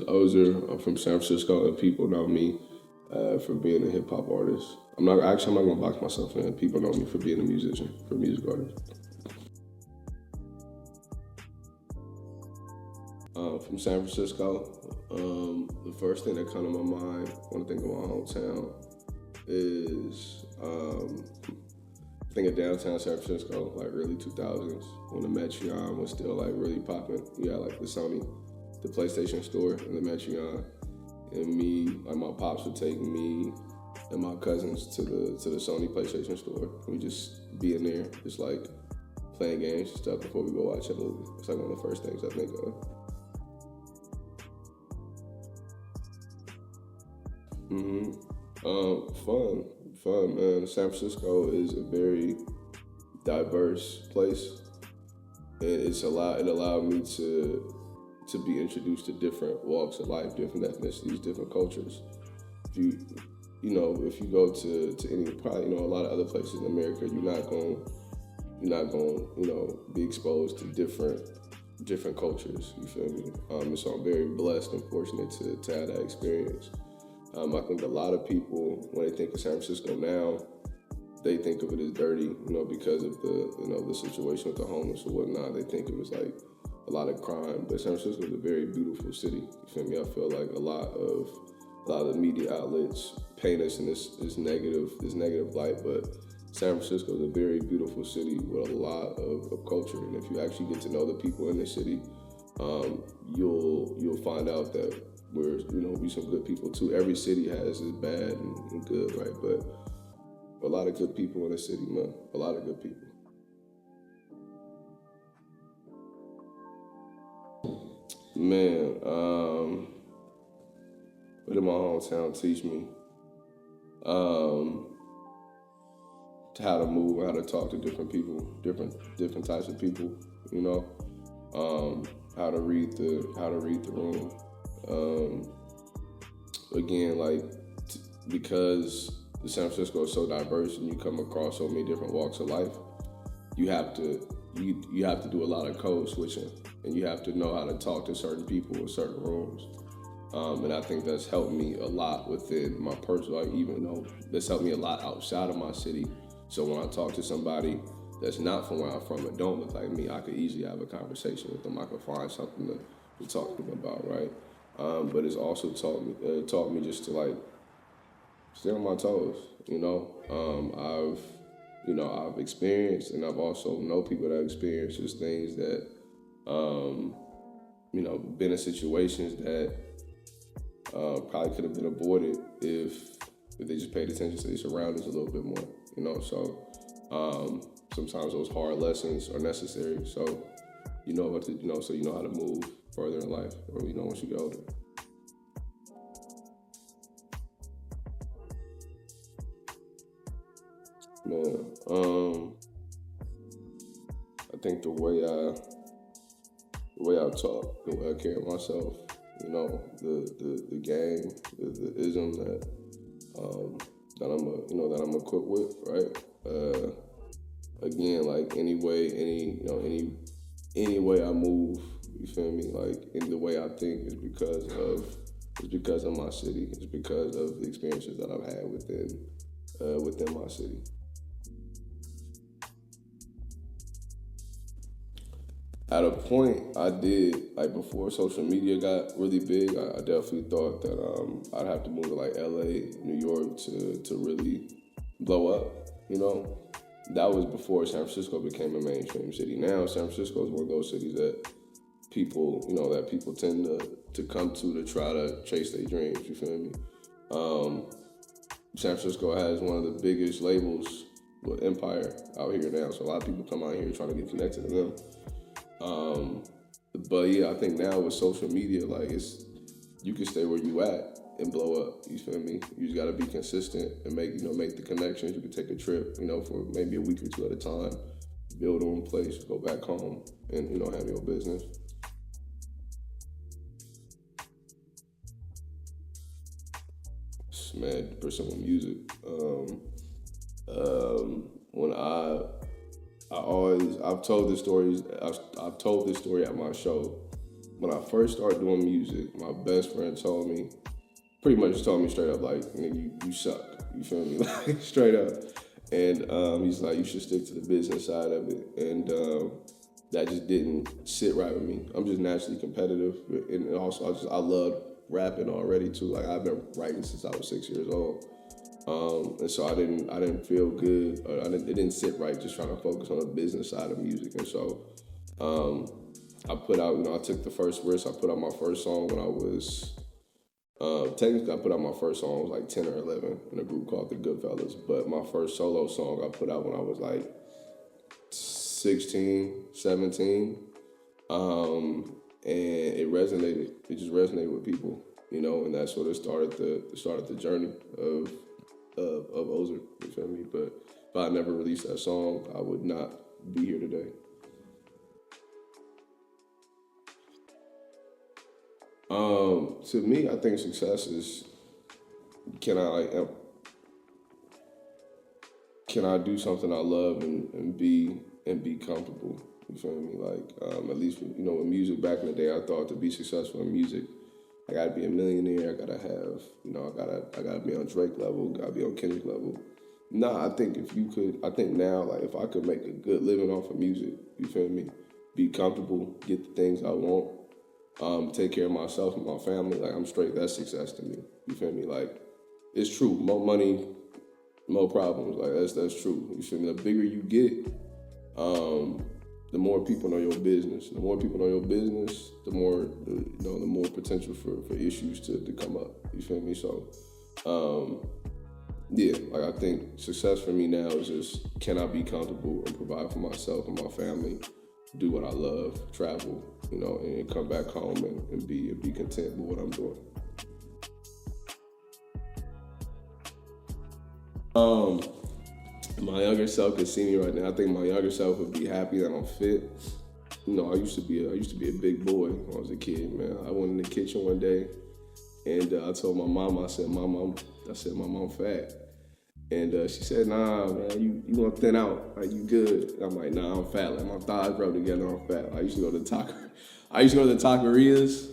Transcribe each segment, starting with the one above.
Ozer. I'm from San Francisco, and people know me for being a hip hop artist. I'm not gonna box myself in. People know me for being a musician, for a music artist. From San Francisco, the first thing that comes to my mind when I think of my hometown is I think of downtown San Francisco, like early 2000s, when the Metreon was still like really popping. You had like the PlayStation store in the Metreon, and me, like my pops would take me and my cousins to the Sony PlayStation store. We just be in there, just like playing games and stuff before we go watch a movie. It's like one of the first things I think of. Fun, man. San Francisco is a very diverse place, and it allowed me to be introduced to different walks of life, different ethnicities, different cultures. If you go to any, probably, a lot of other places in America, you're not going be exposed to different cultures. You feel me? And so I'm very blessed and fortunate to have that experience. I think a lot of people, when they think of San Francisco now, they think of it as dirty, because of the situation with the homeless or whatnot. They think it was like a lot of crime, but San Francisco is a very beautiful city. You feel me? I feel like a lot of the media outlets paint us in this negative light, but San Francisco is a very beautiful city with a lot of culture. And if you actually get to know the people in the city, you'll find out that we some good people too. Every city has its bad and good, right? But a lot of good people in the city, man. A lot of good people. Man, what did my hometown teach me? How to move, how to talk to different people, different types of people, how to read the room. Again, because San Francisco is so diverse and you come across so many different walks of life, you have to do a lot of code switching, and you have to know how to talk to certain people in certain rooms. And I think that's helped me a lot within my personal life, even though that's helped me a lot outside of my city. So when I talk to somebody that's not from where I'm from and don't look like me, I could easily have a conversation with them. I could find something to talk to them about, right? But it's also taught me just to stay on my toes. I've experienced, and I've also know people that have experienced just things that, been in situations that probably could have been avoided if they just paid attention to their surroundings a little bit more. So sometimes those hard lessons are necessary. So you know how to move further in life, or once you get older. Man, I think the way I talk, the way I carry myself, the game, the ism that I'm equipped with, right? Again, like any way I move, you feel me? In the way I think is because of my city. It's because of the experiences that I've had within my city. At a point, I did, before social media got really big, I definitely thought that I'd have to move to LA, New York to really blow up, That was before San Francisco became a mainstream city. Now, San Francisco is one of those cities that people tend to come to try to chase their dreams, you feel me? San Francisco has one of the biggest labels with Empire out here now, so a lot of people come out here trying to get connected to them. But yeah, I think now with social media, you can stay where you at and blow up. You feel me? You just gotta be consistent and make the connections. You can take a trip, for maybe a week or two at a time, build a own place, go back home, and have your business. Man, pursuing music. When I've told this story at my show. when I first started doing music, my best friend told me, pretty much told me straight up, like, nigga, you suck. You feel me? Like, straight up. And he's like, you should stick to the business side of it. And that just didn't sit right with me. I'm just naturally competitive. And also, I love rapping already, too. Like, I've been writing since I was 6 years old. And so I didn't feel good. It didn't sit right just trying to focus on the business side of music. And so I put out, I took the first verse. I put out my first song when I was, technically I put out my first song, I was like 10 or 11 in a group called The Goodfellas. But my first solo song I put out when I was like 16, 17. And it resonated. It just resonated with people, and that sort of started the journey of Ozer, you feel me? But if I never released that song, I would not be here today. To me, I think success is, can I do something I love and be comfortable? You feel me? Like, at least, with music back in the day, I thought to be successful in music, I gotta be a millionaire. I gotta have, I gotta be on Drake level. Gotta be on Kendrick level. Nah, I think I think now, like, if I could make a good living off of music, you feel me? Be comfortable, get the things I want, take care of myself and my family. Like, I'm straight. That's success to me. You feel me? Like, it's true. More money, more problems. Like, that's true. You feel me? The bigger you get, the more people know your business. The more people know your business, the more the more potential for issues to come up. You feel me? So, yeah, like, I think success for me now is just, can I be comfortable and provide for myself and my family, do what I love, travel, and come back home and be content with what I'm doing. My younger self could see me right now. I think my younger self would be happy that I'm fit. I used to be a big boy when I was a kid, man. I went in the kitchen one day and I told my mom, I said, Mom, I'm fat. And she said, nah, man, you gonna thin out. Like, you good. And I'm like, nah, I'm fat. Like, my thighs rub together, I'm fat. I used to go to the taquerias.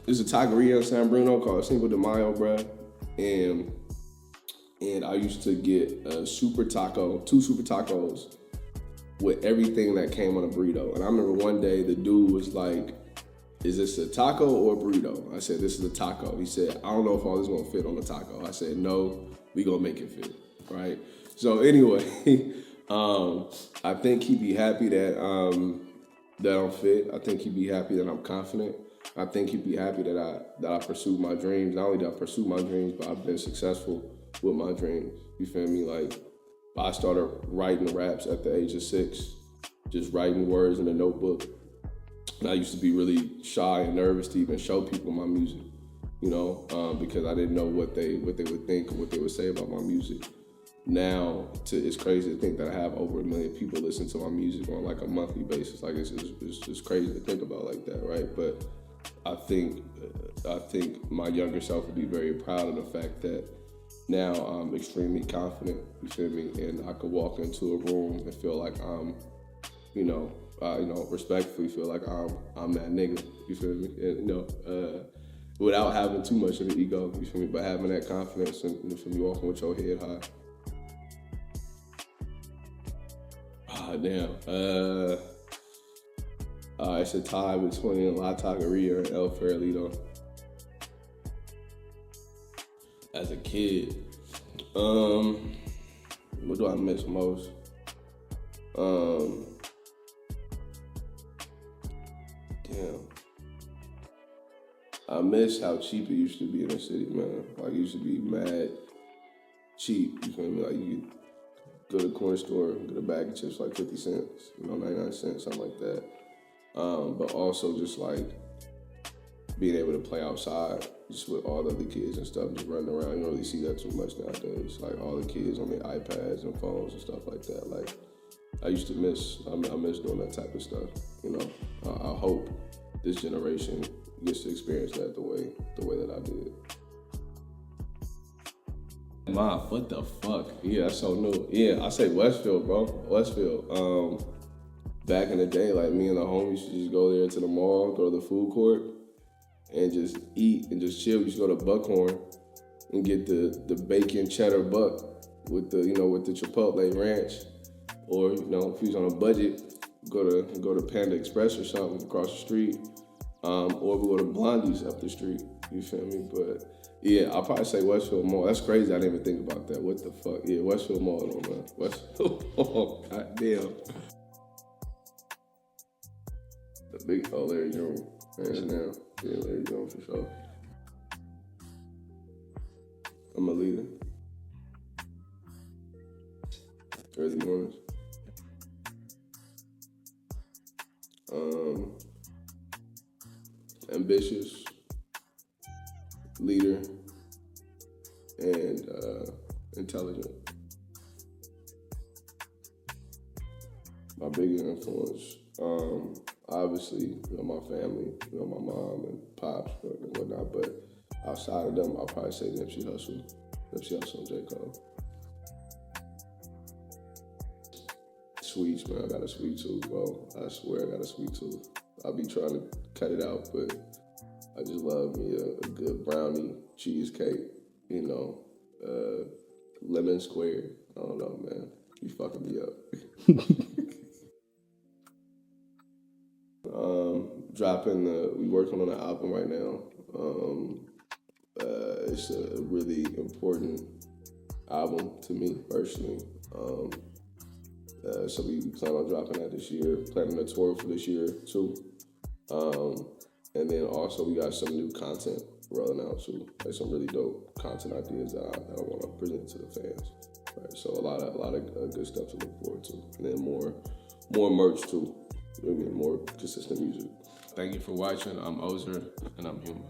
There's a taqueria in San Bruno called Cinco de Mayo, bro. And I used to get two super tacos with everything that came on a burrito. And I remember one day the dude was like, is this a taco or a burrito? I said, this is a taco. He said, I don't know if all this is gonna fit on the taco. I said, no, we gonna make it fit, right? So anyway, I think he'd be happy that I'm fit. I think he'd be happy that I'm confident. I think he'd be happy that I pursued my dreams. Not only did I pursue my dreams, but I've been successful with my dreams. You feel me? Like, I started writing raps at the age of 6, just writing words in a notebook. And I used to be really shy and nervous to even show people my music, because I didn't know what they would think or what they would say about my music. Now, it's crazy to think that I have over 1 million people listen to my music on like a monthly basis. Like, it's just crazy to think about like that, right? But I think my younger self would be very proud of the fact that now I'm extremely confident, you feel me? And I could walk into a room and feel like I'm, respectfully feel like I'm that nigga, you feel me? And, without having too much of an ego, you feel me? But having that confidence and, you feel me, walking with your head high. Damn. It's a tie between La Taqueria and El Farolito. As a kid, what do I miss most? Damn. I miss how cheap it used to be in the city, man. Like, it used to be mad cheap, you feel me? Like, you go to the corner store, get a bag of chips for like 50 cents, 99 cents, something like that. But also just like being able to play outside just with all the other kids and stuff, just running around. You don't really see that too much nowadays. Like, all the kids on their iPads and phones and stuff like that. Like, I used to miss doing that type of stuff, I hope this generation gets to experience that the way that I did. Mom, what the fuck? Yeah, that's so new. Yeah, I say Westfield, bro. Westfield. back in the day, like me and the homies used to just go there to the mall, go to the food court, and just eat and just chill. We used to go to Buckhorn and get the bacon cheddar buck with the with the Chipotle ranch, or if you was on a budget, go to Panda Express or something across the street, or we go to Blondie's up the street. You feel me? But yeah, I'll probably say Westfield Mall. That's crazy. I didn't even think about that. What the fuck? Yeah, Westfield Mall, though, man. Westfield Mall. Goddamn. The big Larry Jones. Hands down. Yeah, Larry Jones for sure. I'm a leader. Early mornings. Ambitious, leader, and intelligent. My biggest influence, obviously, my family, my mom and pops and whatnot, but outside of them, I'll probably say Nipsey Hussle and J. Cole. Sweets, man, I got a sweet tooth, bro. I swear I got a sweet tooth. I'll be trying to cut it out, but I just love me a good brownie, cheesecake, lemon square. I don't know, man. You fucking me up. We working on an album right now. It's a really important album to me personally. So we plan on dropping that this year, planning a tour for this year too. And then also we got some new content rolling out too, like some really dope content ideas that I want to present to the fans. Right, so a lot of good stuff to look forward to, and then more merch too, maybe more consistent music. Thank you for watching. I'm Ozer, and I'm Humn.